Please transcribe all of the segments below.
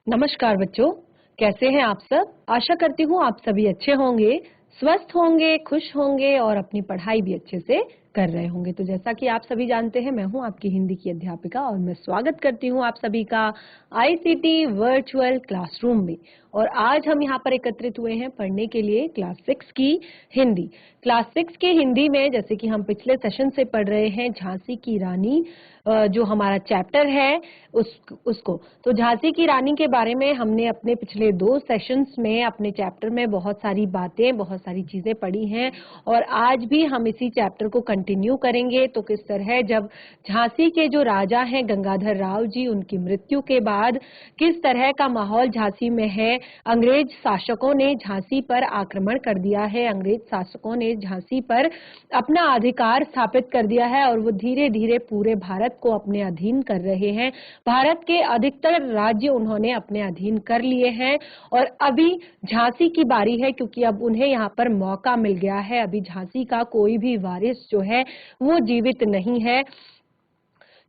नमस्कार बच्चों, कैसे हैं आप सब? आशा करती हूँ आप सभी अच्छे होंगे, स्वस्थ होंगे, खुश होंगे और अपनी पढ़ाई भी अच्छे से कर रहे होंगे। तो जैसा कि आप सभी जानते हैं, मैं हूँ आपकी हिंदी की अध्यापिका और मैं स्वागत करती हूँ आप सभी का आईसीटी वर्चुअल क्लासरूम में। और आज हम यहाँ पर एकत्रित हुए हैं पढ़ने के लिए क्लास 6 की हिंदी। क्लास 6 के हिंदी में जैसे कि हम पिछले सेशन से पढ़ रहे हैं झांसी की रानी, जो हमारा चैप्टर है उसको। तो झांसी की रानी के बारे में हमने अपने पिछले 2 सेशंस में अपने चैप्टर में बहुत सारी बातें, बहुत सारी चीजें पढ़ी हैं और आज भी हम इसी चैप्टर को कंटिन्यू करेंगे। तो किस तरह जब झांसी के जो राजा हैं गंगाधर राव जी, उनकी मृत्यु के बाद किस तरह का माहौल झांसी में है। अंग्रेज शासकों ने झांसी पर आक्रमण कर दिया है, अंग्रेज शासकों ने झांसी पर अपना अधिकार स्थापित कर दिया है और वो धीरे धीरे पूरे भारत को अपने अधीन कर रहे हैं। भारत के अधिकतर राज्य उन्होंने अपने अधीन कर लिए हैं और अभी झांसी की बारी है, क्योंकि अब उन्हें यहाँ पर मौका मिल गया है। अभी झांसी का कोई भी वारिस जो है वो जीवित नहीं है,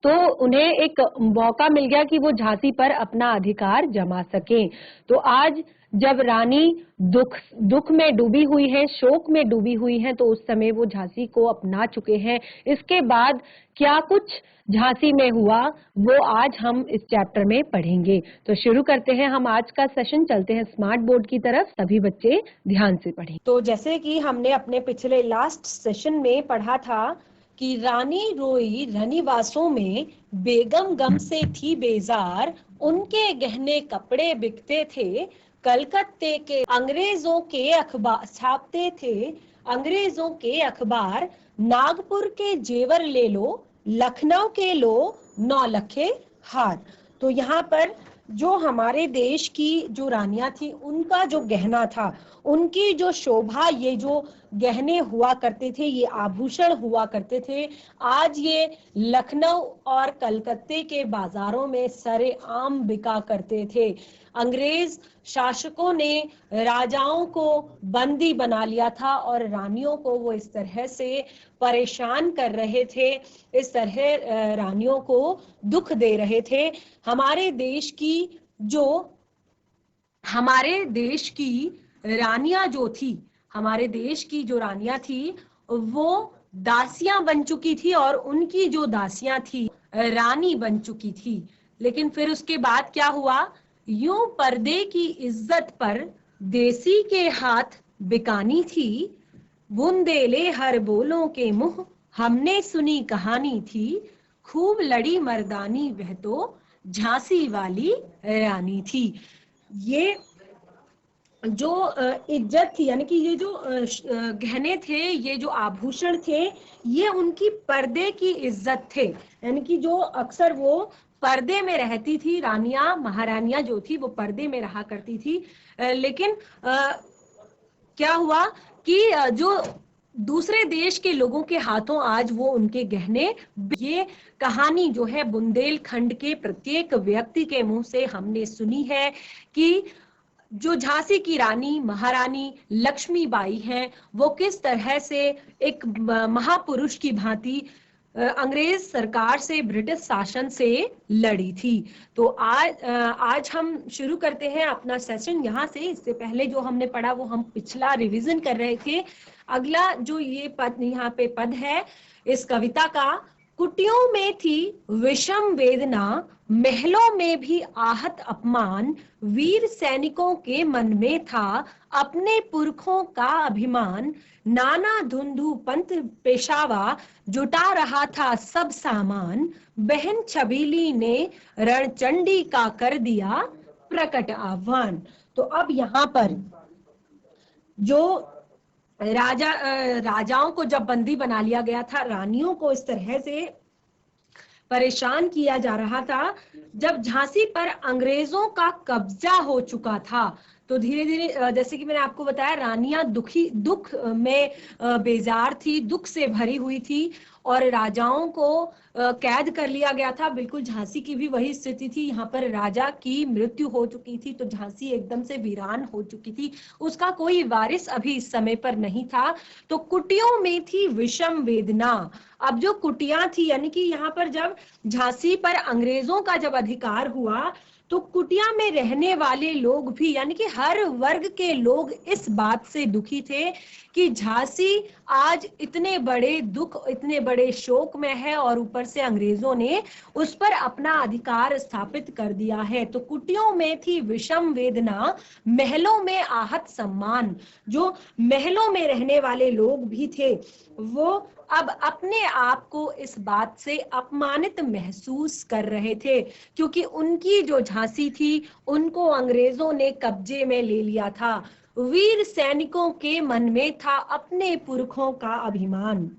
तो उन्हें एक मौका मिल गया कि वो झांसी पर अपना अधिकार जमा सकें। तो आज जब रानी दुख में डूबी हुई है, शोक में डूबी हुई है, तो उस समय वो झांसी को अपना चुके हैं। इसके बाद क्या कुछ झांसी में हुआ वो आज हम इस चैप्टर में पढ़ेंगे। तो शुरू करते हैं हम आज का सेशन, चलते हैं स्मार्ट बोर्ड की तरफ। सभी बच्चे ध्यान से पढ़ें। तो जैसे कि हमने अपने पिछले लास्ट सेशन में पढ़ा था कि रानी रोई रनिवासों में, बेगम गम से थी बेजार, उनके गहने कपड़े बिकते थे, कलकत्ते के अंग्रेजों के अखबार छापते थे, अंग्रेजों के अखबार, नागपुर के जेवर ले लो, लखनऊ के लो 9 लखे हार। तो यहाँ पर जो हमारे देश की जो रानियां थी, उनका जो गहना था, उनकी जो शोभा, ये जो गहने हुआ करते थे, ये आभूषण हुआ करते थे, आज ये लखनऊ और कलकत्ते के बाजारों में सरेआम बिका करते थे। अंग्रेज शासकों ने राजाओं को बंदी बना लिया था और रानियों को वो इस तरह से परेशान कर रहे थे, इस तरह रानियों को दुख दे रहे थे। हमारे देश की रानियां जो थी, हमारे देश की जो रानियां थी वो दासियां बन चुकी थी और उनकी जो दासियां थी रानी बन चुकी थी। लेकिन फिर उसके बाद क्या हुआ? यूं पर्दे की इज्जत पर देसी के हाथ बिकानी थी, बुंदेले हर बोलों के मुंह हमने सुनी कहानी थी, खूब लड़ी मर्दानी वह तो झांसी वाली रानी थी। ये जो इज्जत थी, यानी कि ये जो गहने थे, ये जो आभूषण थे, ये उनकी पर्दे की इज्जत थे। यानी कि जो अक्सर वो पर्दे में रहती थी, रानियां महारानियां जो थी वो पर्दे में रहा करती थी। लेकिन क्या हुआ कि जो दूसरे देश के लोगों के हाथों आज वो उनके गहने, ये कहानी जो है बुंदेलखंड के प्रत्येक व्यक्ति के मुंह से हमने सुनी है कि जो झांसी की रानी महारानी लक्ष्मीबाई हैं, वो किस तरह से एक महापुरुष की भांति अंग्रेज सरकार से, ब्रिटिश शासन से लड़ी थी। तो आज हम शुरू करते हैं अपना सेशन यहाँ से। इससे पहले जो हमने पढ़ा वो हम पिछला रिवीजन कर रहे थे। अगला जो ये पद यहाँ पे पद है इस कविता का, कुटियों में थी विषम वेदना, महलों में भी आहत अपमान, वीर सैनिकों के मन में था अपने पुरखों का अभिमान, नाना धुंधु पंथ पेशावा जुटा रहा था सब सामान, बहन छबीली ने रणचंडी का कर दिया प्रकट आह्वान। तो अब यहाँ पर जो राजाओं को जब बंदी बना लिया गया था, रानियों को इस तरह से परेशान किया जा रहा था, जब झांसी पर अंग्रेजों का कब्जा हो चुका था, तो धीरे धीरे जैसे कि मैंने आपको बताया, रानियां दुख में बेजार थी, दुख से भरी हुई थी और राजाओं को कैद कर लिया गया था। बिल्कुल झांसी की भी वही स्थिति थी। यहाँ पर राजा की मृत्यु हो चुकी थी, तो झांसी एकदम से वीरान हो चुकी थी, उसका कोई वारिस अभी इस समय पर नहीं था। तो कुटियों में थी विषम वेदना। अब जो कुटियां थी, यानी कि यहाँ पर जब झांसी पर अंग्रेजों का जब अधिकार हुआ, तो कुटिया में रहने वाले लोग भी यानी कि हर वर्ग के लोग इस बात से दुखी थे कि झांसी आज इतने बड़े दुख, इतने बड़े शोक में है और ऊपर से अंग्रेजों ने उस पर अपना अधिकार स्थापित कर दिया है। तो कुटियों में थी विषम वेदना, महलों में आहत सम्मान। जो महलों में रहने वाले लोग भी थे वो अब अपने आप को इस बात से अपमानित महसूस कर रहे थे, क्योंकि उनकी जो झांसी थी उनको अंग्रेजों ने कब्जे में ले लिया था। वीर सैनिकों के मन में था अपने पुरखों का अभिमान।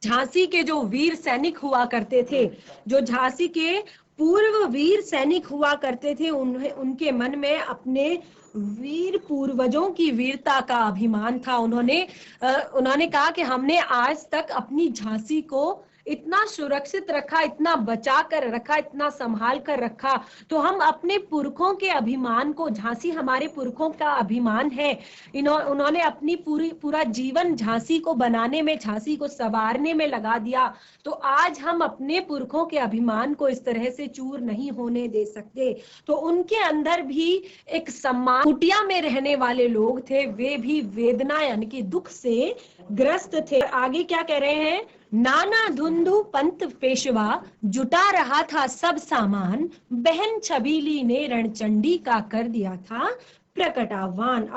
झांसी के जो वीर सैनिक हुआ करते थे, जो झांसी के पूर्व वीर सैनिक हुआ करते थे, उनके मन में अपने वीर पूर्वजों की वीरता का अभिमान था। उन्होंने कहा कि हमने आज तक अपनी झांसी को इतना सुरक्षित रखा, इतना बचा कर रखा, इतना संभाल कर रखा, तो हम अपने पुरखों के अभिमान को, झांसी हमारे पुरखों का अभिमान है, उन्होंने अपनी पूरा जीवन झांसी को बनाने में, झांसी को संवारने में लगा दिया, तो आज हम अपने पुरखों के अभिमान को इस तरह से चूर नहीं होने दे सकते। तो उनके अंदर भी एक सम्मान। कुटिया में रहने वाले लोग थे, वे भी वेदना यानी कि दुख से ग्रस्त थे। आगे क्या कह रहे हैं, नाना धुंधु पंत पेशवा जुटा रहा था सब सामान, बहन छबीली ने रणचंडी का कर दिया था प्रकट आह्वान।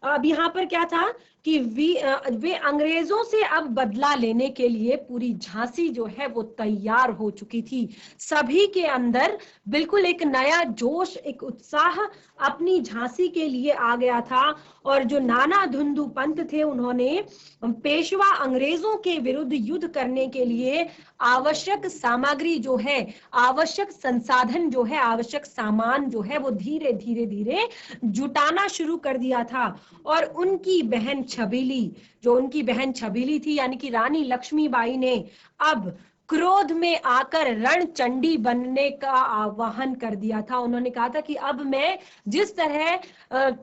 अब यहाँ पर क्या था कि वे अंग्रेजों से अब बदला लेने के लिए पूरी झांसी जो है वो तैयार हो चुकी थी। सभी के अंदर बिल्कुल एक नया जोश, एक उत्साह अपनी झांसी के लिए आ गया था। और जो नाना धुंधु पंत थे, उन्होंने पेशवा अंग्रेजों के विरुद्ध युद्ध करने के लिए आवश्यक सामग्री जो है, आवश्यक संसाधन जो है, आवश्यक सामान जो है वो धीरे धीरे जुटाना शुरू कर दिया था। और उनकी बहन छबीली, जो उनकी बहन छबीली थी यानी कि रानी लक्ष्मीबाई ने अब क्रोध में आकर रणचंडी बनने का आह्वान कर दिया था। उन्होंने कहा था कि अब मैं जिस तरह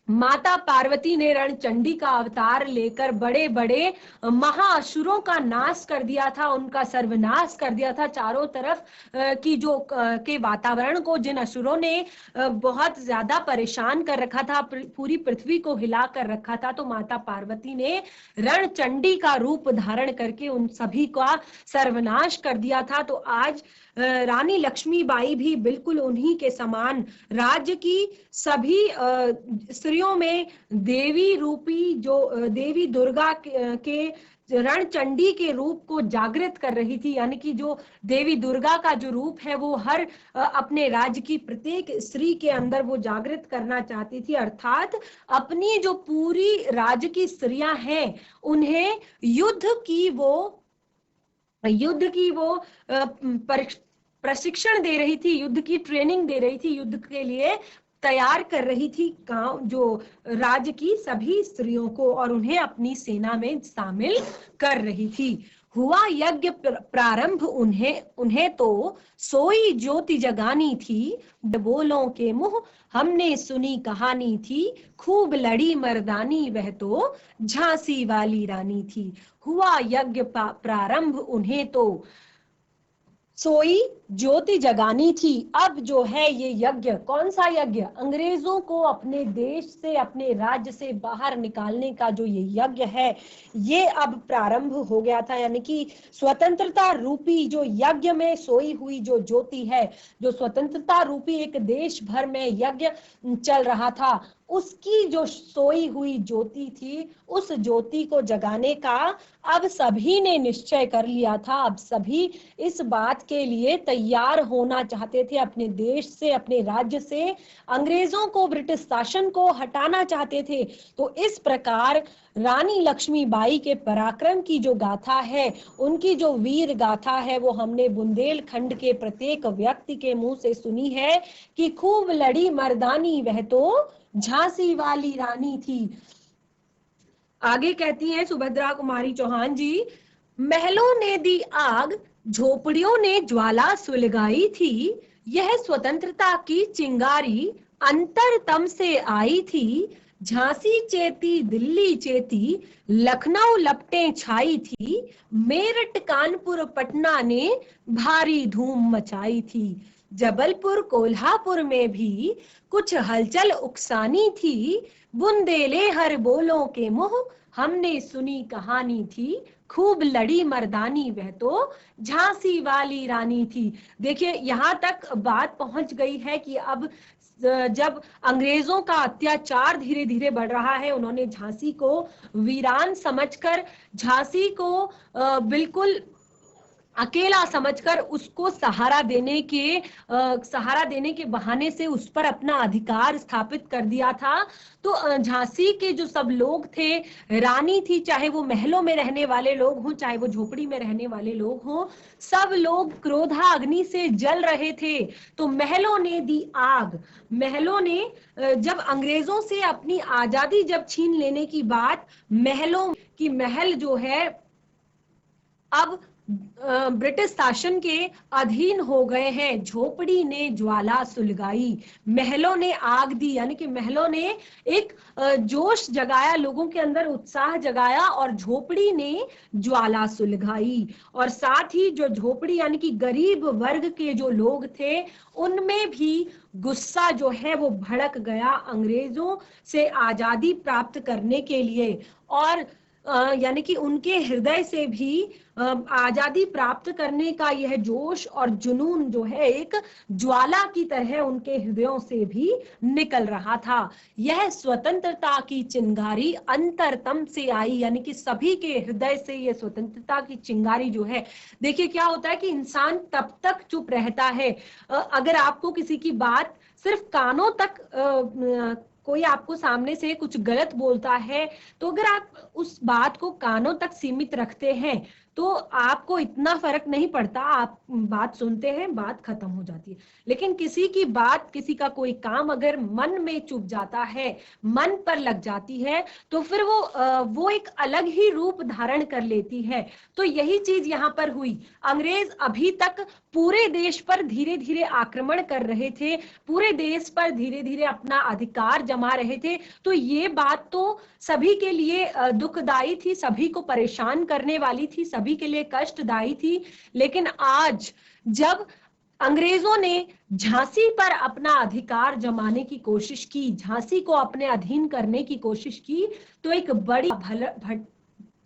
माता पार्वती ने रणचंडी का अवतार लेकर बड़े बड़े महाअसुरों का नाश कर दिया था, उनका सर्वनाश कर दिया था, चारों तरफ की जो के वातावरण को जिन असुरों ने बहुत ज्यादा परेशान कर रखा था, पूरी पृथ्वी को हिला कर रखा था, तो माता पार्वती ने रणचंडी का रूप धारण करके उन सभी का सर्वनाश कर दिया था। तो आज रानी लक्ष्मीबाई भी बिल्कुल उन्हीं के समान राज्य की सभी स्त्रियों में देवी रूपी, जो देवी दुर्गा के रणचंडी के रूप को जागृत कर रही थी। यानी कि जो देवी दुर्गा का जो रूप है वो हर अपने राज्य की प्रत्येक स्त्री के अंदर वो जागृत करना चाहती थी। अर्थात अपनी जो पूरी राज्य की स्त्रियां हैं उन्हें युद्ध की वो प्रशिक्षण दे रही थी, युद्ध की ट्रेनिंग दे रही थी, युद्ध के लिए तैयार कर रही थी गांव जो राज्य की सभी स्त्रियों को, और उन्हें अपनी सेना में शामिल कर रही थी। हुआ यज्ञ प्रारंभ उन्हें तो सोई ज्योति जगानी थी, बोलों के मुंह हमने सुनी कहानी थी, खूब लड़ी मर्दानी वह तो झांसी वाली रानी थी। हुआ यज्ञ प्रारंभ उन्हें तो सोई ज्योति जगानी थी। अब जो है ये यज्ञ, कौन सा यज्ञ, अंग्रेजों को अपने देश से, अपने राज्य से बाहर निकालने का जो ये यज्ञ है ये अब प्रारंभ हो गया था। यानी कि स्वतंत्रता रूपी जो यज्ञ में सोई हुई जो ज्योति है, जो स्वतंत्रता रूपी एक देश भर में यज्ञ चल रहा था, उसकी जो सोई हुई ज्योति थी, उस ज्योति को जगाने का अब सभी ने निश्चय कर लिया था। अब सभी इस बात के लिए तैयार होना चाहते थे, अपने देश से, अपने राज्य से अंग्रेजों को, ब्रिटिश शासन को हटाना चाहते थे। तो इस प्रकार रानी लक्ष्मीबाई के पराक्रम की जो गाथा है, उनकी जो वीर गाथा है, वो हमने बुंदेलखंड के प्रत्येक व्यक्ति के मुंह से सुनी है कि खूब लड़ी मर्दानी वह तो झांसी वाली रानी थी। आगे कहती हैं सुभद्रा कुमारी चौहान जी, महलों ने दी आग, झोपड़ियों ने ज्वाला सुलगाई थी, यह स्वतंत्रता की चिंगारी अंतर तम से आई थी, झांसी चेती दिल्ली चेती, लखनऊ लपटें छाई थी, मेरठ कानपुर पटना ने भारी धूम मचाई थी। जबलपुर कोल्हापुर में भी कुछ हलचल उकसानी थी, बुंदेले हर बोलों के मुंह हमने सुनी कहानी थी, खूब लड़ी मर्दानी वह तो झांसी वाली रानी थी। देखिए यहाँ तक बात पहुंच गई है कि अब जब अंग्रेजों का अत्याचार धीरे धीरे बढ़ रहा है, उन्होंने झांसी को वीरान समझकर, झांसी को बिल्कुल अकेला समझकर उसको सहारा देने के बहाने से उस पर अपना अधिकार स्थापित कर दिया था। तो झांसी के जो सब लोग थे, रानी थी, चाहे वो महलों में रहने वाले लोग हों, चाहे वो झोपड़ी में रहने वाले लोग हों, सब लोग क्रोधाग्नि से जल रहे थे। तो महलों ने दी आग। महलों ने जब अंग्रेजों से अपनी आजादी जब छीन लेने की बात, महलों की महल जो है अब ब्रिटिश शासन के अधीन हो गए हैं। झोपड़ी ने ज्वाला सुलगाई, महलों ने आग दी, यानी कि महलों ने एक जोश जगाया, लोगों के अंदर उत्साह जगाया, और झोपड़ी ने ज्वाला सुलगाई। और साथ ही जो झोपड़ी यानी कि गरीब वर्ग के जो लोग थे, उनमें भी गुस्सा जो है वो भड़क गया अंग्रेजों से आजादी प्राप्त करने के लिए। और यानी कि उनके हृदय से भी आजादी प्राप्त करने का यह जोश और जुनून जो है एक ज्वाला की तरह उनके हृदयों से भी निकल रहा था। यह स्वतंत्रता की चिंगारी अंतरतम से आई, यानी कि सभी के हृदय से यह स्वतंत्रता की चिंगारी जो है। देखिए क्या होता है कि इंसान तब तक चुप रहता है, अगर आपको किसी की बात सिर्फ कानों तक कोई आपको सामने से कुछ गलत बोलता है, तो अगर आप उस बात को कानों तक सीमित रखते हैं तो आपको इतना फर्क नहीं पड़ता, आप बात सुनते हैं, बात खत्म हो जाती है। लेकिन किसी की बात, किसी का कोई काम अगर मन में चुभ जाता है, मन पर लग जाती है, तो फिर वो एक अलग ही रूप धारण कर लेती है। तो यही चीज यहाँ पर हुई। अंग्रेज अभी तक पूरे देश पर धीरे धीरे आक्रमण कर रहे थे, पूरे देश पर धीरे धीरे अपना अधिकार जमा रहे थे। तो ये बात तो सभी के लिए दुखदाई थी, सभी को परेशान करने वाली थी, सभी के लिए कष्टदायी थी। लेकिन आज जब अंग्रेजों ने झांसी पर अपना अधिकार जमाने की कोशिश की, झांसी को अपने अधीन करने की कोशिश की, तो एक बड़ी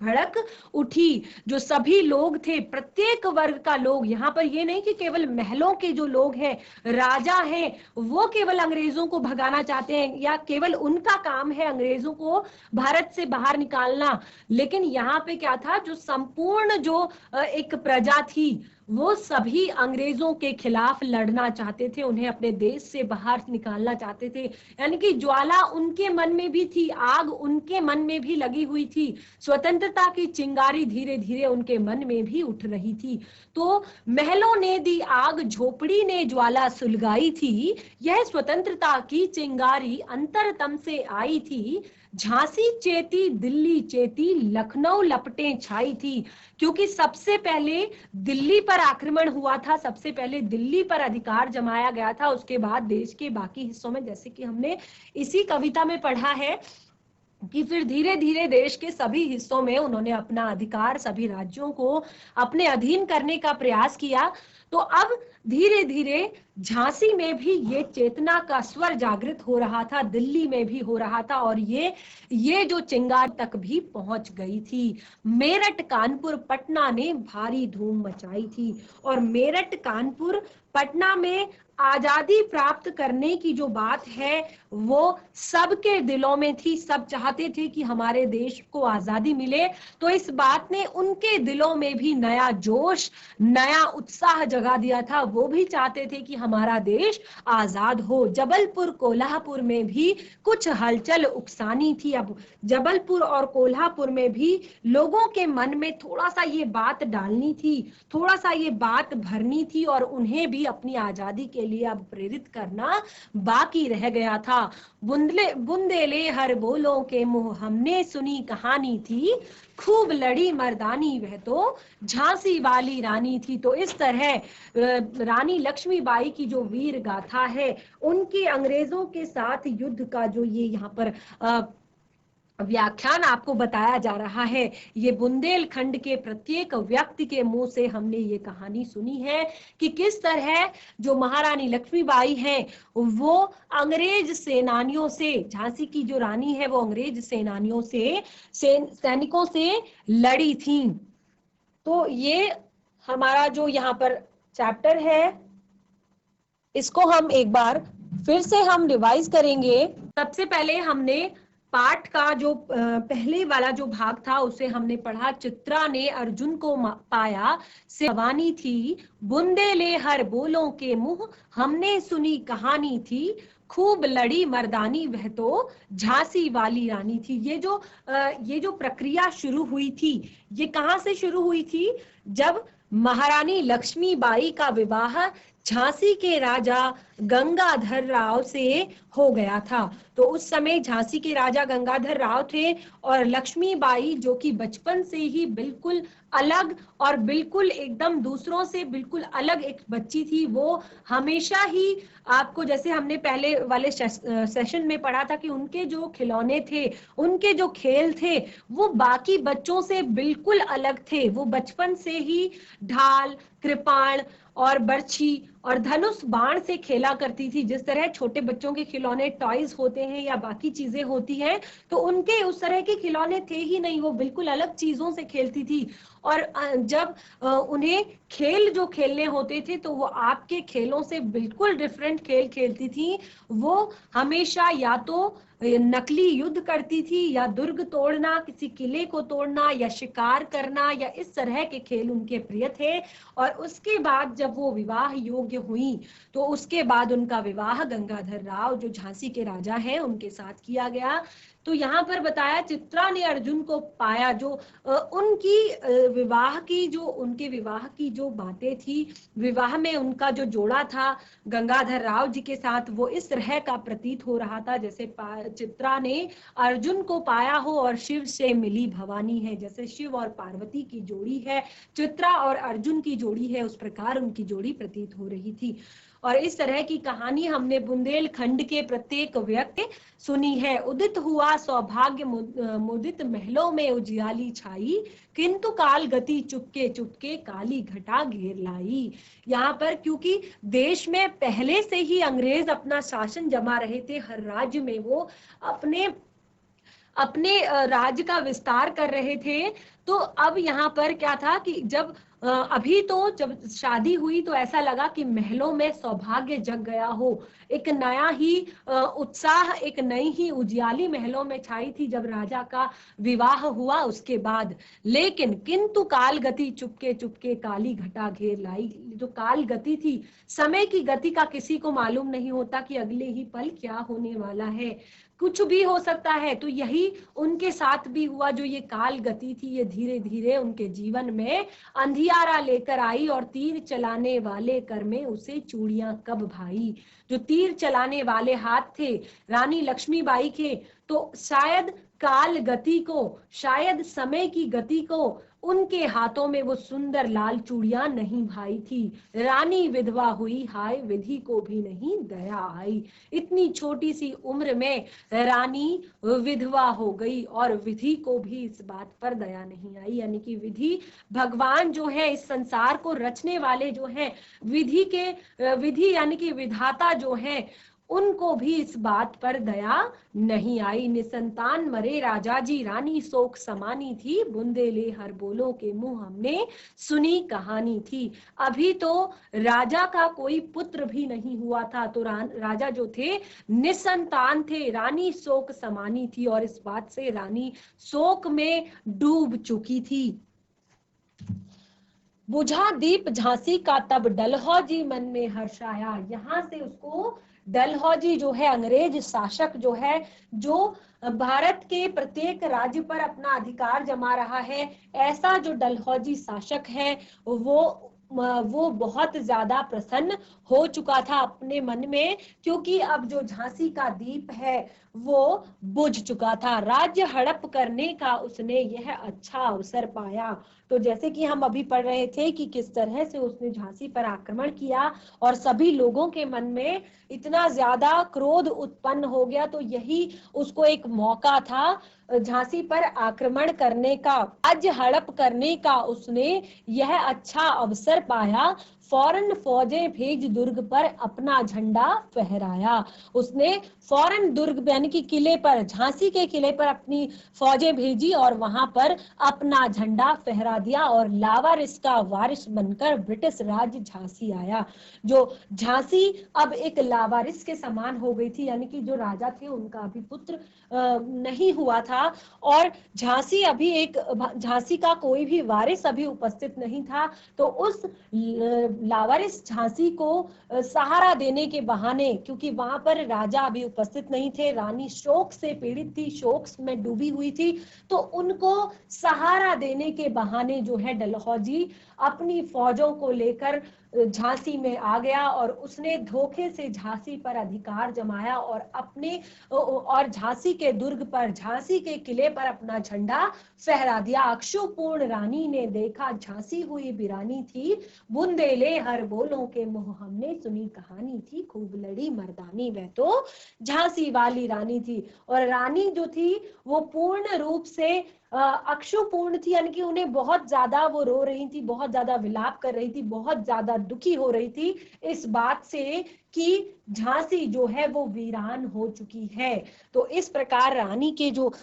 भड़क उठी। जो सभी लोग थे, प्रत्येक वर्ग का लोग, यहाँ पर ये नहीं कि केवल महलों के जो लोग हैं, राजा हैं, वो केवल अंग्रेजों को भगाना चाहते हैं या केवल उनका काम है अंग्रेजों को भारत से बाहर निकालना। लेकिन यहाँ पे क्या था, जो संपूर्ण जो एक प्रजा थी, वो सभी अंग्रेजों के खिलाफ लड़ना चाहते थे, उन्हें अपने देश से बाहर निकालना चाहते थे। यानी कि ज्वाला उनके मन में भी थी, आग उनके मन में भी लगी हुई थी, स्वतंत्रता की चिंगारी धीरे धीरे उनके मन में भी उठ रही थी। तो महलों ने दी आग, झोपड़ी ने ज्वाला सुलगाई थी, यह स्वतंत्रता की चिंगारी अंतरतम से आई थी। झांसी चेती, दिल्ली चेती, लखनऊ लपटें छाई थी। क्योंकि सबसे पहले दिल्ली पर आक्रमण हुआ था, सबसे पहले दिल्ली पर अधिकार जमाया गया था, उसके बाद देश के बाकी हिस्सों में, जैसे कि हमने इसी कविता में पढ़ा है कि फिर धीरे धीरे देश के सभी हिस्सों में उन्होंने अपना अधिकार, सभी राज्यों को अपने अधीन करने का प्रयास किया। तो अब धीरे धीरे झांसी में भी ये चेतना का स्वर जागृत हो रहा था, दिल्ली में भी हो रहा था, और ये जो चिंगारी तक भी पहुंच गई थी। मेरठ, कानपुर, पटना ने भारी धूम मचाई थी। और मेरठ, कानपुर, पटना में आजादी प्राप्त करने की जो बात है वो सबके दिलों में थी, सब चाहते थे कि हमारे देश को आजादी मिले। तो इस बात ने उनके दिलों में भी नया जोश, नया उत्साह जगा दिया था, वो भी चाहते थे कि हमारा देश आजाद हो। जबलपुर कोल्हापुर में भी कुछ हलचल उकसानी थी। अब जबलपुर और कोल्हापुर में भी लोगों के मन में थोड़ा सा ये बात डालनी थी, थोड़ा सा ये बात भरनी थी, और उन्हें भी अपनी आजादी के लिए अब प्रेरित करना बाकी रह गया था। बुंदेले हर बोलों के मुंह हमने सुनी कहानी थी, खूब लड़ी मर्दानी वह तो झांसी वाली रानी थी। तो इस तरह रानी लक्ष्मीबाई की जो वीर गाथा है, उनके अंग्रेजों के साथ युद्ध का जो ये यहाँ पर व्याख्यान आपको बताया जा रहा है। ये बुंदेलखंड के प्रत्येक व्यक्ति के मुंह से हमने ये कहानी सुनी है कि किस तरह जो महारानी लक्ष्मीबाई हैं वो अंग्रेज सेनानियों से, झांसी की जो रानी है वो अंग्रेज सेनानियों से, सैनिकों से लड़ी थी। तो ये हमारा जो यहाँ पर चैप्टर है इसको हम एक बार फिर से हम रिवाइज करेंगे। सबसे पहले हमने पाठ का जो पहले वाला जो भाग था उसे हमने पढ़ा। चित्रा ने अर्जुन को पाया, से जवानी थी, बूंदे ले हर बोलों के मुंह, हमने सुनी कहानी थी, खूब लड़ी मर्दानी वह तो झांसी वाली रानी थी। ये जो प्रक्रिया शुरू हुई थी ये कहाँ से शुरू हुई थी? जब महारानी लक्ष्मीबाई का विवाह झांसी के राजा गंगाधर राव से हो गया था। तो उस समय झांसी के राजा गंगाधर राव थे और लक्ष्मीबाई जो कि बचपन से ही बिल्कुल अलग और बिल्कुल एकदम दूसरों से बिल्कुल अलग एक बच्ची थी। वो हमेशा ही आपको, जैसे हमने पहले वाले सेशन में पढ़ा था कि उनके जो खिलौने थे, उनके जो खेल थे वो बाकी बच्चों से बिल्कुल अलग थे। वो बचपन से ही ढाल, कृपाण और बर्छी और धनुष बाण से खेला करती थी। जिस तरह छोटे बच्चों के खिलौने टॉयज होते हैं या बाकी चीजें होती हैं, तो उनके उस तरह के खिलौने थे ही नहीं। वो बिल्कुल अलग चीजों से खेलती थी। और जब उन्हें खेल जो खेलने होते थे तो वो आपके खेलों से बिल्कुल डिफरेंट खेल खेलती थी। वो हमेशा या तो नकली युद्ध करती थी या दुर्ग तोड़ना, किसी किले को तोड़ना या शिकार करना, या इस तरह के खेल उनके प्रिय थे। और उसके बाद जब वो विवाह योग्य हुई तो उसके बाद उनका विवाह गंगाधर राव जो झांसी के राजा हैं उनके साथ किया गया। तो यहाँ पर बताया चित्रा ने अर्जुन को पाया। जो उनकी उनके विवाह की जो बातें थी, विवाह में उनका जो जोड़ा था गंगाधर राव जी के साथ, वो इस तरह का प्रतीत हो रहा था जैसे चित्रा ने अर्जुन को पाया हो और शिव से मिली भवानी है। जैसे शिव और पार्वती की जोड़ी है, चित्रा और अर्जुन की जोड़ी है, उस प्रकार उनकी जोड़ी प्रतीत हो रही थी। और इस तरह की कहानी हमने बुंदेलखंड के प्रत्येक व्यक्ति सुनी है। उदित हुआ सौभाग्य मुदित महलों में उजियाली छाई, किंतु काल गति चुपके चुपके काली घटा घेर लाई। यहाँ पर क्योंकि देश में पहले से ही अंग्रेज अपना शासन जमा रहे थे, हर राज्य में वो अपने अपने राज्य का विस्तार कर रहे थे। तो अब यहाँ पर क्या था कि जब अभी तो जब शादी हुई तो ऐसा लगा कि महलों में सौभाग्य जग गया हो। एक नया ही उत्साह, एक नई ही उजियाली महलों में छाई थी जब राजा का विवाह हुआ उसके बाद। लेकिन किंतु काल गति चुपके चुपके काली घटा घेर लाई। जो काल गति थी, समय की गति का किसी को मालूम नहीं होता कि अगले ही पल क्या होने वाला है, कुछ भी हो सकता है। तो यही उनके साथ भी हुआ। जो ये काल गति थी ये धीरे धीरे उनके जीवन में अंधियारा लेकर आई और तीर चलाने वाले कर में उसे चूड़ियां कब भाई। जो तीर चलाने वाले हाथ थे रानी लक्ष्मीबाई के, तो शायद काल गति को, शायद समय की गति को उनके हाथों में वो सुंदर लाल चूड़ियां नहीं भाई थी। रानी विधवा हुई, हाय विधि को भी नहीं दया आई। इतनी छोटी सी उम्र में रानी विधवा हो गई और विधि को भी इस बात पर दया नहीं आई। यानी कि विधि, भगवान जो है इस संसार को रचने वाले जो हैं, विधि यानी कि विधाता जो है, उनको भी इस बात पर दया नहीं आई। निसंतान मरे राजा जी, रानी शोक समानी थी, बुंदेले हर बोलो के मुंह हमने सुनी कहानी थी। अभी तो राजा का कोई पुत्र भी नहीं हुआ था, तो राजा जो थे निसंतान थे, रानी शोक समानी थी और इस बात से रानी शोक में डूब चुकी थी। बुझा दीप झांसी का तब डलहौजी मन में हर्षाया। यहाँ से उसको डलहौजी जो है अंग्रेज शासक जो है, जो भारत के प्रत्येक राज्य पर अपना अधिकार जमा रहा है, ऐसा जो डलहौजी शासक है वो बहुत ज्यादा प्रसन्न हो चुका था अपने मन में, क्योंकि अब जो झांसी का दीप है वो बुझ चुका था। राज्य हड़प करने का उसने यह अच्छा अवसर पाया। तो जैसे कि हम अभी पढ़ रहे थे कि किस तरह से उसने झांसी पर आक्रमण किया और सभी लोगों के मन में इतना ज्यादा क्रोध उत्पन्न हो गया, तो यही उसको एक मौका था झांसी पर आक्रमण करने का, राज्य हड़प करने का उसने यह अच्छा अवसर पाया। फौरन फौजें भेज दुर्ग पर अपना झंडा फहराया। उसने फौरन दुर्ग यानी कि किले पर, झांसी के किले पर अपनी फौजें भेजी और वहां पर अपना झंडा फहरा दिया और लावारिस का वारिस बनकर ब्रिटिश राज्य झांसी आया। जो झांसी अब एक लावारिस के समान हो गई थी, यानी कि जो राजा थे उनका अभी पुत्र नहीं हुआ था और झांसी का कोई भी वारिस अभी उपस्थित नहीं था। तो उस लावारिस झांसी को सहारा देने के बहाने, क्योंकि वहां पर राजा अभी उपस्थित नहीं थे, रानी शोक से पीड़ित थी, शोक में डूबी हुई थी, तो उनको सहारा देने के बहाने जो है डलहौजी अपनी फौजों को लेकर झांसी में आ गया और उसने धोखे से झांसी पर अधिकार जमाया और झांसी के दुर्ग पर, झांसी के किले पर अपना झंडा फहरा दिया। अक्षुपूर्ण रानी ने देखा झांसी हुई वीरानी थी, बुंदेले हर बोलों के मुंह हमने सुनी कहानी थी, खूब लड़ी मर्दानी वह तो झांसी वाली रानी थी। और रानी जो थी वो पूर्ण रूप से अक्षुपूर्ण थी, यानी कि उन्हें बहुत ज्यादा वो रो रही थी, बहुत ज्यादा विलाप कर रही थी, बहुत ज्यादा दुखी हो रही थी इस बात से कि झांसी जो है वो वीरान हो चुकी है। तो इस प्रकार रानी के जो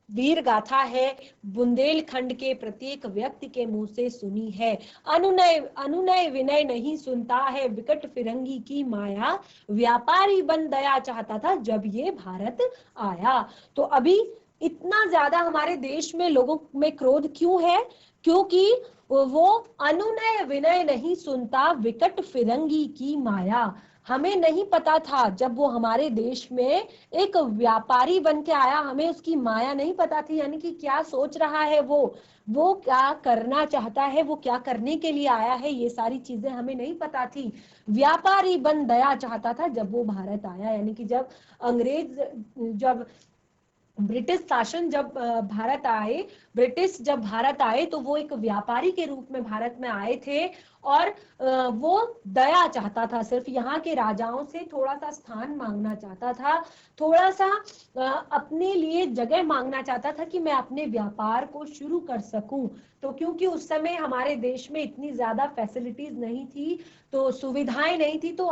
वीर गाथा है बुंदेलखंड के प्रत्येक व्यक्ति के मुंह से सुनी है। अनुनय विनय नहीं सुनता है विकट फिरंगी की माया, व्यापारी बन दया चाहता था जब ये भारत आया। तो अभी इतना ज्यादा हमारे देश में लोगों में क्रोध क्यों है? क्योंकि वो अनुनय विनय नहीं सुनता विकट फिरंगी की माया। हमें नहीं पता था जब वो हमारे देश में एक व्यापारी बन के आया, हमें उसकी माया नहीं पता थी, यानी कि क्या सोच रहा है वो क्या करना चाहता है, वो क्या करने के लिए आया है, ये सारी चीजें हमें नहीं पता थी। व्यापारी बन दया चाहता था जब वो भारत आया, यानी कि जब ब्रिटिश शासन जब भारत आए तो वो एक व्यापारी के रूप में भारत में आए थे और वो दया चाहता था, सिर्फ यहाँ के राजाओं से थोड़ा सा स्थान मांगना चाहता था, थोड़ा सा अपने लिए जगह मांगना चाहता था कि मैं अपने व्यापार को शुरू कर सकूं। तो क्योंकि उस समय हमारे देश में इतनी ज्यादा फैसिलिटीज नहीं थी, तो सुविधाएं नहीं थी, तो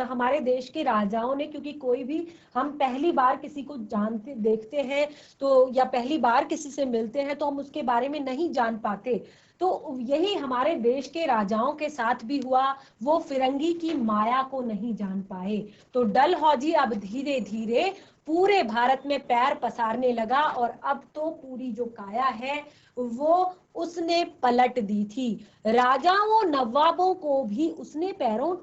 हमारे देश के राजाओं ने, क्योंकि कोई भी हम पहली बार किसी को देखते हैं तो या पहली बार किसी से मिलते हैं तो हम उसके बारे में नहीं जान पाते, तो यही हमारे देश के राजाओं के साथ भी हुआ, वो फिरंगी की माया को नहीं जान पाए। तो डलहौजी अब धीरे धीरे पूरे भारत में पैर पसारने लगा और अब तो पूरी जो काया है वो उसने पलट दी थी। राजाओं नवाबों को भी उसने पैरों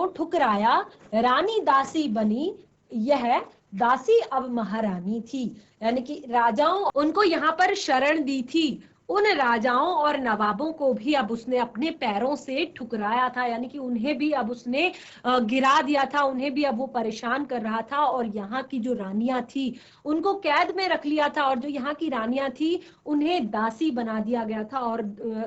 ठुकराया, रानी दासी बनी, यह दासी अब महारानी थी। यानी कि राजाओं उनको यहाँ पर शरण दी थी, उन राजाओं और नवाबों को भी अब उसने अपने पैरों से ठुकराया था, यानी कि उन्हें भी अब उसने गिरा दिया था, उन्हें भी अब वो परेशान कर रहा था। और यहाँ की जो रानियां थी उनको कैद में रख लिया था और जो यहाँ की रानियां थी उन्हें दासी बना दिया गया था और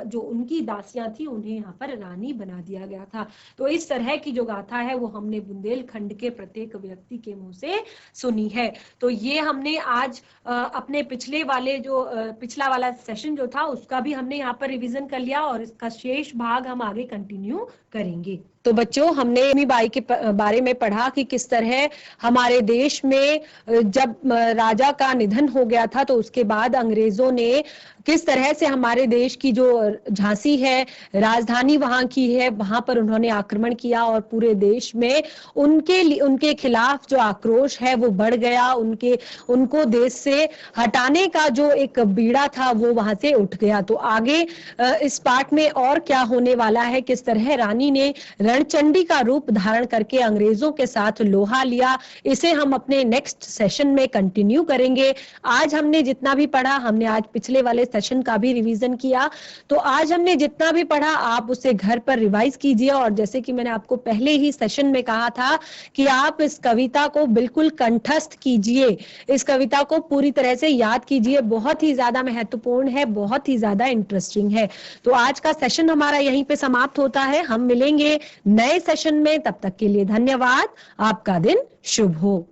जो उनकी दासियां थी उन्हें यहाँ पर रानी बना दिया गया था। तो इस तरह की जो गाथा है वो हमने बुंदेलखंड के प्रत्येक व्यक्ति के मुंह से सुनी है। तो ये हमने आज अपने पिछला वाला सेशन जो था उसका भी हमने यहाँ पर रिवीजन कर लिया और इसका शेष भाग हम आगे कंटिन्यू करेंगे। तो बच्चों हमने लक्ष्मीबाई के बारे में पढ़ा कि किस तरह हमारे देश में जब राजा का निधन हो गया था तो उसके बाद अंग्रेजों ने किस तरह से हमारे देश की जो झांसी है राजधानी वहां की है वहां पर उन्होंने आक्रमण किया और पूरे देश में उनके खिलाफ जो आक्रोश है वो बढ़ गया, उनको देश से हटाने का जो एक बीड़ा था वो वहां से उठ गया। तो आगे इस पार्ट में और क्या होने वाला है, किस तरह रानी ने रणचंडी का रूप धारण करके अंग्रेजों के साथ लोहा लिया, इसे हम अपने नेक्स्ट सेशन में कंटिन्यू करेंगे। आज हमने जितना भी पढ़ा, हमने आज पिछले वाले सेशन का भी रिवीजन किया, तो आज हमने जितना भी पढ़ा आप उसे घर पर रिवाइज कीजिए। और जैसे कि मैंने आपको पहले ही सेशन में कहा था कि आप इस कविता को बिल्कुल कंठस्थ कीजिए, इस कविता को पूरी तरह से याद कीजिए, बहुत ही ज्यादा महत्वपूर्ण है, बहुत ही ज्यादा इंटरेस्टिंग है। तो आज का सेशन हमारा यहीं पे समाप्त होता है, हम मिलेंगे नए सेशन में, तब तक के लिए धन्यवाद, आपका दिन शुभ हो।